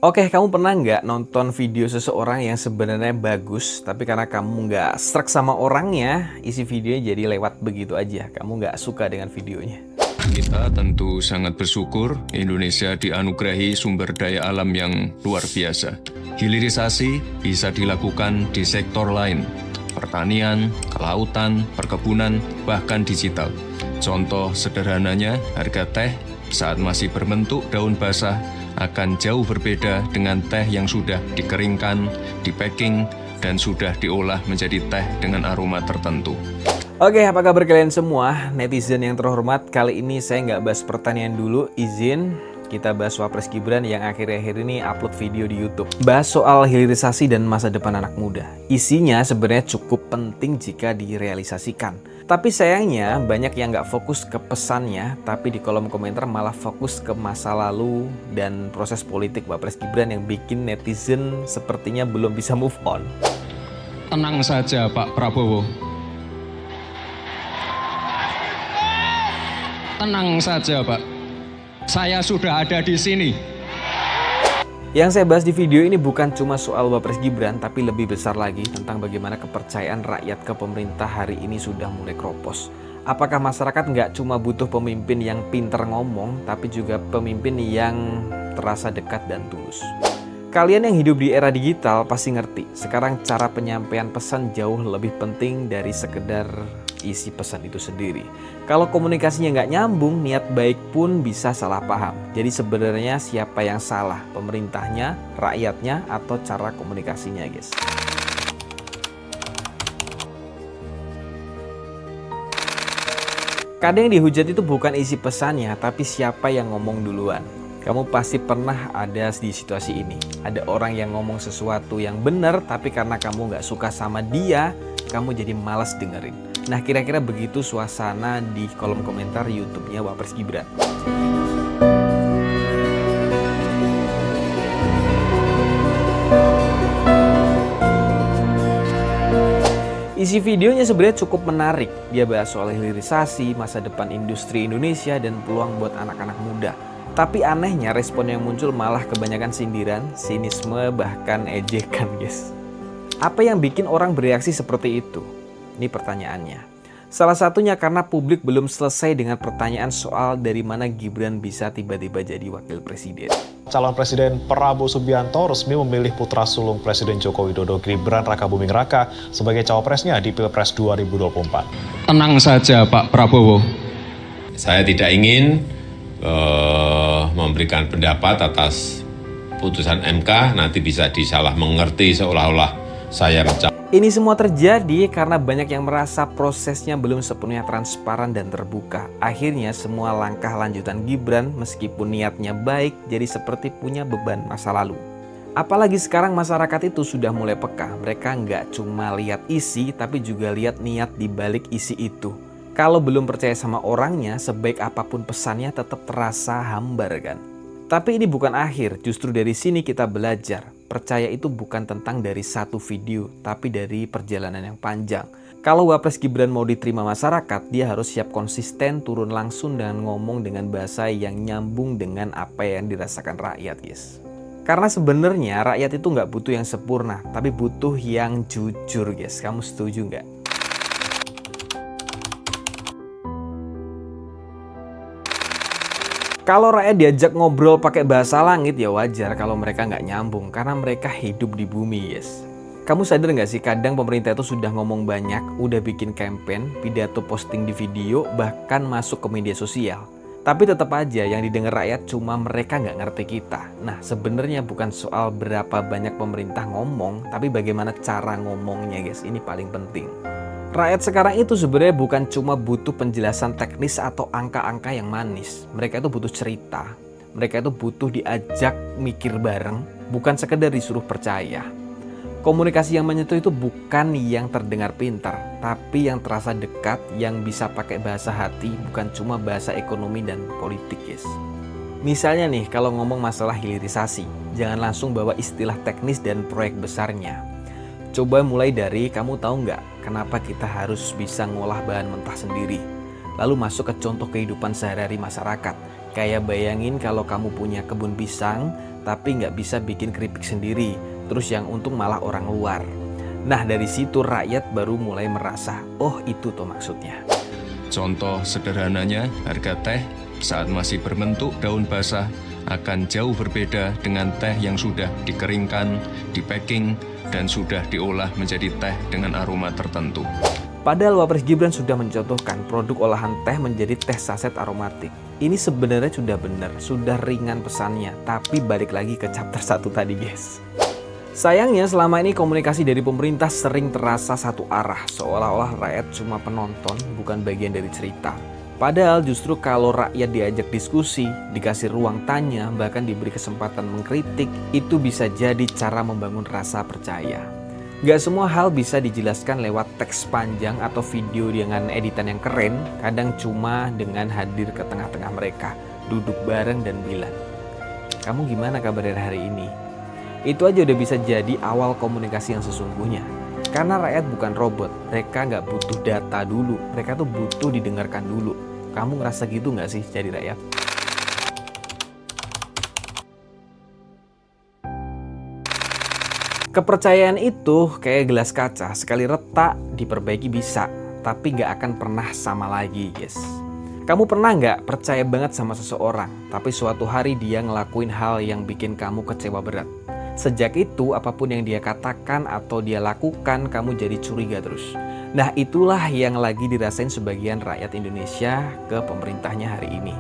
Oke, kamu pernah nggak nonton video seseorang yang sebenarnya bagus, tapi karena kamu nggak srek sama orangnya, isi videonya jadi lewat begitu aja. Kamu nggak suka dengan videonya. Kita tentu sangat bersyukur Indonesia dianugerahi sumber daya alam yang luar biasa. Hilirisasi bisa dilakukan di sektor lain, pertanian, kelautan, perkebunan, bahkan digital. Contoh sederhananya, harga teh saat masih berbentuk daun basah akan jauh berbeda dengan teh yang sudah dikeringkan, dipacking, dan sudah diolah menjadi teh dengan aroma tertentu. Oke, apa kabar kalian semua? Netizen yang terhormat, kali ini saya nggak bahas pertanian dulu, izin kita bahas Wapres Gibran yang akhir-akhir ini upload video di YouTube. Bahas soal hilirisasi dan masa depan anak muda. Isinya sebenarnya cukup penting jika direalisasikan. Tapi sayangnya banyak yang nggak fokus ke pesannya, tapi di kolom komentar malah fokus ke masa lalu dan proses politik Wapres Gibran yang bikin netizen sepertinya belum bisa move on. Tenang saja Pak Prabowo. Tenang saja Pak. Saya sudah ada di sini. Yang saya bahas di video ini bukan cuma soal Wapres Gibran, tapi lebih besar lagi tentang bagaimana kepercayaan rakyat ke pemerintah hari ini sudah mulai keropos. Apakah masyarakat nggak cuma butuh pemimpin yang pinter ngomong, tapi juga pemimpin yang terasa dekat dan tulus? Kalian yang hidup di era digital pasti ngerti, sekarang cara penyampaian pesan jauh lebih penting dari sekedar isi pesan itu sendiri. Kalau komunikasinya nggak nyambung, niat baik pun bisa salah paham. Jadi sebenarnya siapa yang salah? Pemerintahnya, rakyatnya, atau cara komunikasinya, guys? Kadang yang dihujat itu bukan isi pesannya, tapi siapa yang ngomong duluan. Kamu pasti pernah ada di situasi ini. Ada orang yang ngomong sesuatu yang benar, tapi karena kamu nggak suka sama dia, kamu jadi malas dengerin. Nah, kira-kira begitu suasana di kolom komentar YouTube-nya Wapres Gibran. Isi videonya sebenarnya cukup menarik. Dia bahas soal hilirisasi, masa depan industri Indonesia, dan peluang buat anak-anak muda. Tapi anehnya respon yang muncul malah kebanyakan sindiran, sinisme, bahkan ejekan, guys. Apa yang bikin orang bereaksi seperti itu? Ini pertanyaannya. Salah satunya karena publik belum selesai dengan pertanyaan soal dari mana Gibran bisa tiba-tiba jadi wakil presiden. Calon Presiden Prabowo Subianto resmi memilih putra sulung Presiden Joko Widodo Gibran Rakabuming Raka sebagai cawapresnya di Pilpres 2024. Tenang saja Pak Prabowo. Saya tidak ingin memberikan pendapat atas putusan MK, nanti bisa disalah mengerti seolah-olah saya Ini semua terjadi karena banyak yang merasa prosesnya belum sepenuhnya transparan dan terbuka. Akhirnya semua langkah lanjutan Gibran meskipun niatnya baik jadi seperti punya beban masa lalu. Apalagi sekarang masyarakat itu sudah mulai peka. Mereka nggak cuma lihat isi tapi juga lihat niat di balik isi itu. Kalau belum percaya sama orangnya, sebaik apapun pesannya tetap terasa hambar kan. Tapi ini bukan akhir, justru dari sini kita belajar. Percaya itu bukan tentang dari satu video, tapi dari perjalanan yang panjang. Kalau Wapres Gibran mau diterima masyarakat, dia harus siap konsisten, turun langsung dan ngomong dengan bahasa yang nyambung dengan apa yang dirasakan rakyat, guys. Karena sebenarnya rakyat itu nggak butuh yang sempurna, tapi butuh yang jujur, guys. Kamu setuju nggak? Kalau rakyat diajak ngobrol pakai bahasa langit ya wajar kalau mereka nggak nyambung karena mereka hidup di bumi, yes. Kamu sadar nggak sih kadang pemerintah itu sudah ngomong banyak, udah bikin campaign, pidato posting di video, bahkan masuk ke media sosial. Tapi tetap aja yang didengar rakyat cuma mereka nggak ngerti kita. Nah sebenarnya bukan soal berapa banyak pemerintah ngomong, tapi bagaimana cara ngomongnya, guys. Ini paling penting. Rakyat sekarang itu sebenarnya bukan cuma butuh penjelasan teknis atau angka-angka yang manis. Mereka itu butuh cerita. Mereka itu butuh diajak mikir bareng, bukan sekedar disuruh percaya. Komunikasi yang menyentuh itu bukan yang terdengar pintar, tapi yang terasa dekat, yang bisa pakai bahasa hati, bukan cuma bahasa ekonomi dan politik, guys. Misalnya nih, kalau ngomong masalah hilirisasi, jangan langsung bawa istilah teknis dan proyek besarnya. Coba mulai dari, kamu tahu nggak kenapa kita harus bisa ngolah bahan mentah sendiri? Lalu masuk ke contoh kehidupan sehari-hari masyarakat. Kayak bayangin kalau kamu punya kebun pisang, tapi nggak bisa bikin keripik sendiri, terus yang untung malah orang luar. Nah dari situ rakyat baru mulai merasa, oh itu tuh maksudnya. Contoh sederhananya, harga teh saat masih berbentuk daun basah akan jauh berbeda dengan teh yang sudah dikeringkan, dipacking, dan sudah diolah menjadi teh dengan aroma tertentu. Padahal Wapres Gibran sudah mencontohkan produk olahan teh menjadi teh saset aromatik. Ini sebenarnya sudah benar, sudah ringan pesannya, tapi balik lagi ke chapter 1 tadi guys. Sayangnya selama ini komunikasi dari pemerintah sering terasa satu arah, seolah-olah rakyat cuma penonton, bukan bagian dari cerita. Padahal justru kalau rakyat diajak diskusi, dikasih ruang tanya, bahkan diberi kesempatan mengkritik, itu bisa jadi cara membangun rasa percaya. Gak semua hal bisa dijelaskan lewat teks panjang atau video dengan editan yang keren, kadang cuma dengan hadir ke tengah-tengah mereka, duduk bareng dan bilang, "Kamu gimana kabar hari ini?" Itu aja udah bisa jadi awal komunikasi yang sesungguhnya. Karena rakyat bukan robot, mereka nggak butuh data dulu, mereka tuh butuh didengarkan dulu. Kamu ngerasa gitu nggak sih jadi rakyat? Kepercayaan itu kayak gelas kaca, sekali retak diperbaiki bisa, tapi nggak akan pernah sama lagi guys. Kamu pernah nggak percaya banget sama seseorang, tapi suatu hari dia ngelakuin hal yang bikin kamu kecewa berat. Sejak itu, apapun yang dia katakan atau dia lakukan, kamu jadi curiga terus. Nah, itulah yang lagi dirasain sebagian rakyat Indonesia ke pemerintahnya hari ini.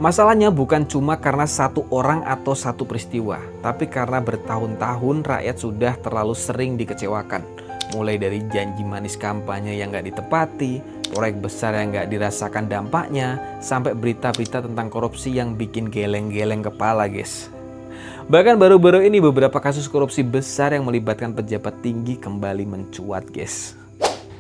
Masalahnya bukan cuma karena satu orang atau satu peristiwa, tapi karena bertahun-tahun rakyat sudah terlalu sering dikecewakan. Mulai dari janji manis kampanye yang gak ditepati, proyek besar yang gak dirasakan dampaknya, sampai berita-berita tentang korupsi yang bikin geleng-geleng kepala guys. Bahkan baru-baru ini beberapa kasus korupsi besar yang melibatkan pejabat tinggi kembali mencuat guys.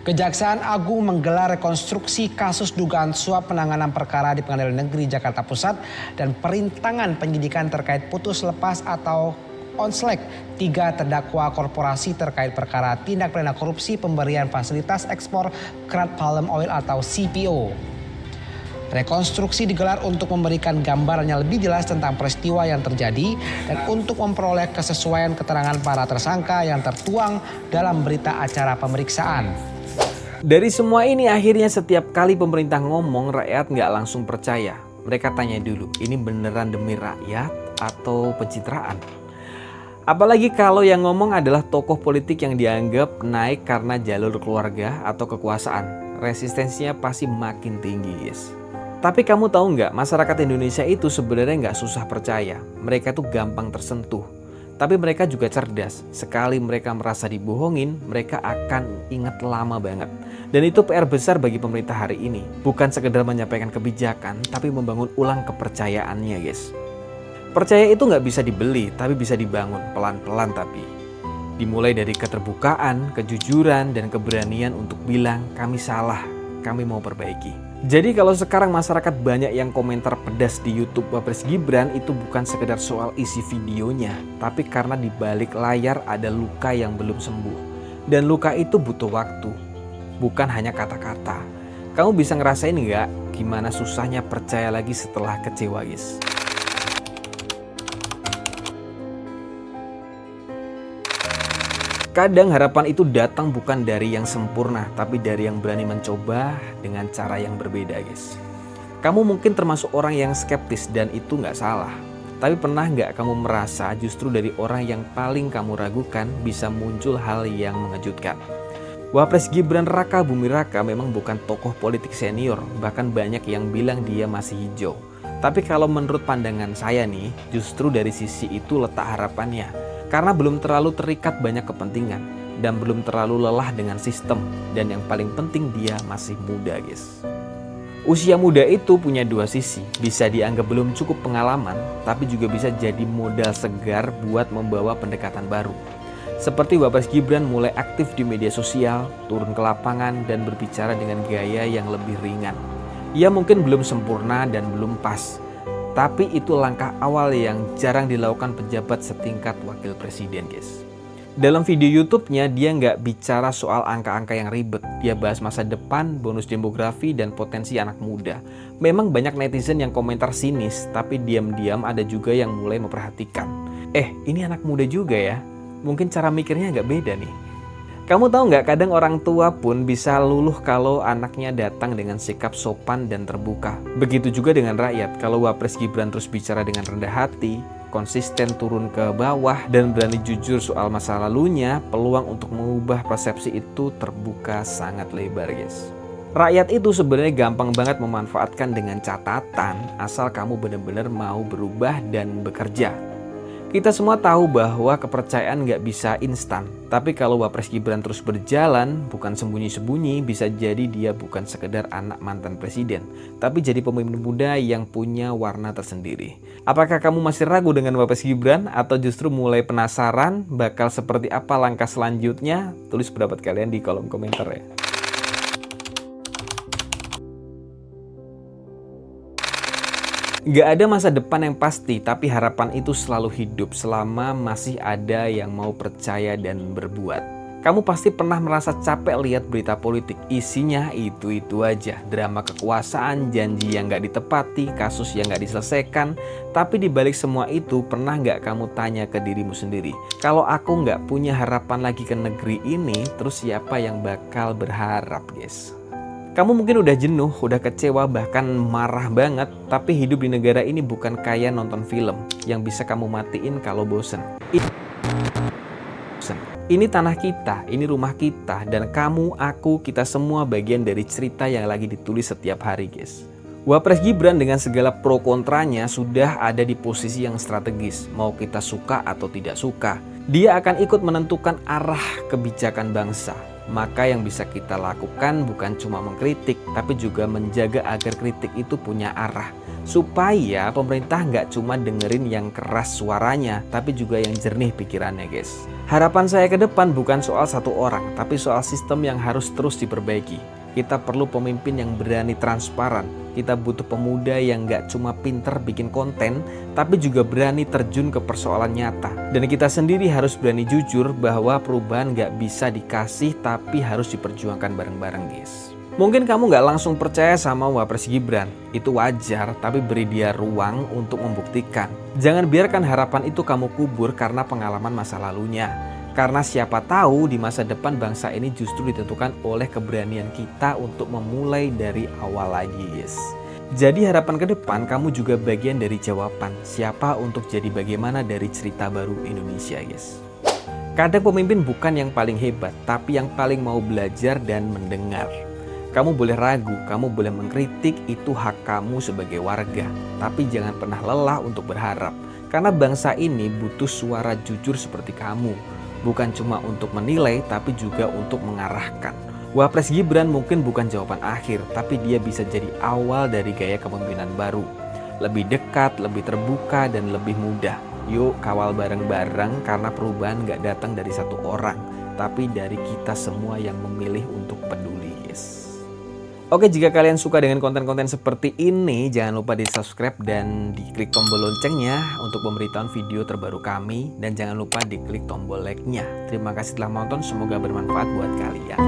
Kejaksaan Agung menggelar rekonstruksi kasus dugaan suap penanganan perkara di Pengadilan Negeri Jakarta Pusat dan perintangan penyidikan terkait putus lepas atau onslek 3 terdakwa korporasi terkait perkara tindak pidana korupsi pemberian fasilitas ekspor kerat palm oil atau CPO. Rekonstruksi digelar untuk memberikan gambaran yang lebih jelas tentang peristiwa yang terjadi dan untuk memperoleh kesesuaian keterangan para tersangka yang tertuang dalam berita acara pemeriksaan. Dari semua ini akhirnya setiap kali pemerintah ngomong rakyat nggak langsung percaya. Mereka tanya dulu, ini beneran demi rakyat atau pencitraan? Apalagi kalau yang ngomong adalah tokoh politik yang dianggap naik karena jalur keluarga atau kekuasaan. Resistensinya pasti makin tinggi guys. Tapi kamu tahu nggak, masyarakat Indonesia itu sebenarnya nggak susah percaya. Mereka tuh gampang tersentuh. Tapi mereka juga cerdas. Sekali mereka merasa dibohongin, mereka akan ingat lama banget. Dan itu PR besar bagi pemerintah hari ini. Bukan sekedar menyampaikan kebijakan, tapi membangun ulang kepercayaannya guys. Percaya itu nggak bisa dibeli, tapi bisa dibangun pelan-pelan tapi. Dimulai dari keterbukaan, kejujuran, dan keberanian untuk bilang, kami salah, kami mau perbaiki. Jadi kalau sekarang masyarakat banyak yang komentar pedas di YouTube Wapres Gibran, itu bukan sekedar soal isi videonya, tapi karena di balik layar ada luka yang belum sembuh. Dan luka itu butuh waktu, bukan hanya kata-kata. Kamu bisa ngerasain nggak gimana susahnya percaya lagi setelah kecewa guys? Kadang harapan itu datang bukan dari yang sempurna, tapi dari yang berani mencoba dengan cara yang berbeda guys. Kamu mungkin termasuk orang yang skeptis dan itu nggak salah. Tapi pernah nggak kamu merasa justru dari orang yang paling kamu ragukan bisa muncul hal yang mengejutkan? Wapres Gibran Raka Buming Raka memang bukan tokoh politik senior, bahkan banyak yang bilang dia masih hijau. Tapi kalau menurut pandangan saya nih, justru dari sisi itu letak harapannya. Karena belum terlalu terikat banyak kepentingan dan belum terlalu lelah dengan sistem, dan yang paling penting dia masih muda guys. Usia muda itu punya dua sisi, bisa dianggap belum cukup pengalaman, tapi juga bisa jadi modal segar buat membawa pendekatan baru. Seperti Wapres Gibran mulai aktif di media sosial, turun ke lapangan dan berbicara dengan gaya yang lebih ringan. Ia mungkin belum sempurna dan belum pas, tapi itu langkah awal yang jarang dilakukan pejabat setingkat wakil presiden guys. Dalam video YouTube-nya, dia nggak bicara soal angka-angka yang ribet. Dia bahas masa depan, bonus demografi, dan potensi anak muda. Memang banyak netizen yang komentar sinis, tapi diam-diam ada juga yang mulai memperhatikan. Ini anak muda juga ya? Mungkin cara mikirnya nggak beda nih. Kamu tahu nggak, kadang orang tua pun bisa luluh kalau anaknya datang dengan sikap sopan dan terbuka. Begitu juga dengan rakyat, kalau Wapres Gibran terus bicara dengan rendah hati, konsisten turun ke bawah, dan berani jujur soal masa lalunya, peluang untuk mengubah persepsi itu terbuka sangat lebar, guys. Rakyat itu sebenarnya gampang banget memanfaatkan dengan catatan, asal kamu benar-benar mau berubah dan bekerja. Kita semua tahu bahwa kepercayaan nggak bisa instan, tapi kalau Wapres Gibran terus berjalan, bukan sembunyi-sembunyi, bisa jadi dia bukan sekedar anak mantan presiden, tapi jadi pemimpin muda yang punya warna tersendiri. Apakah kamu masih ragu dengan Wapres Gibran, atau justru mulai penasaran bakal seperti apa langkah selanjutnya? Tulis pendapat kalian di kolom komentar ya. Gak ada masa depan yang pasti, tapi harapan itu selalu hidup selama masih ada yang mau percaya dan berbuat. Kamu pasti pernah merasa capek lihat berita politik, isinya itu-itu aja. Drama kekuasaan, janji yang gak ditepati, kasus yang gak diselesaikan. Tapi dibalik semua itu, pernah gak kamu tanya ke dirimu sendiri, kalau aku gak punya harapan lagi ke negeri ini, terus siapa yang bakal berharap, guys? Kamu mungkin udah jenuh, udah kecewa, bahkan marah banget, tapi hidup di negara ini bukan kayak nonton film yang bisa kamu matiin kalau bosen. Ini tanah kita, ini rumah kita, dan kamu, aku, kita semua bagian dari cerita yang lagi ditulis setiap hari, guys. Wapres Gibran dengan segala pro kontranya sudah ada di posisi yang strategis, mau kita suka atau tidak suka. Dia akan ikut menentukan arah kebijakan bangsa. Maka yang bisa kita lakukan bukan cuma mengkritik, tapi juga menjaga agar kritik itu punya arah. Supaya pemerintah nggak cuma dengerin yang keras suaranya, tapi juga yang jernih pikirannya, guys. Harapan saya ke depan bukan soal satu orang, tapi soal sistem yang harus terus diperbaiki. Kita perlu pemimpin yang berani transparan. Kita butuh pemuda yang gak cuma pinter bikin konten, tapi juga berani terjun ke persoalan nyata. Dan kita sendiri harus berani jujur bahwa perubahan gak bisa dikasih, tapi harus diperjuangkan bareng-bareng, guys. Mungkin kamu gak langsung percaya sama Wapres Gibran. Itu wajar, tapi beri dia ruang untuk membuktikan. Jangan biarkan harapan itu kamu kubur karena pengalaman masa lalunya. Karena siapa tahu di masa depan bangsa ini justru ditentukan oleh keberanian kita untuk memulai dari awal lagi, guys. Jadi harapan ke depan kamu juga bagian dari jawaban siapa untuk jadi bagaimana dari cerita baru Indonesia, guys. Kadang pemimpin bukan yang paling hebat, tapi yang paling mau belajar dan mendengar. Kamu boleh ragu, kamu boleh mengkritik, itu hak kamu sebagai warga. Tapi jangan pernah lelah untuk berharap. Karena bangsa ini butuh suara jujur seperti kamu. Bukan cuma untuk menilai, tapi juga untuk mengarahkan. Wapres Gibran mungkin bukan jawaban akhir, tapi dia bisa jadi awal dari gaya kepemimpinan baru. Lebih dekat, lebih terbuka, dan lebih mudah. Yuk kawal bareng-bareng, karena perubahan gak datang dari satu orang, tapi dari kita semua yang memilih untuk peduli, guys. Oke, jika kalian suka dengan konten-konten seperti ini, jangan lupa di subscribe dan diklik tombol loncengnya untuk pemberitahuan video terbaru kami. Dan jangan lupa diklik tombol like-nya. Terima kasih telah menonton, semoga bermanfaat buat kalian.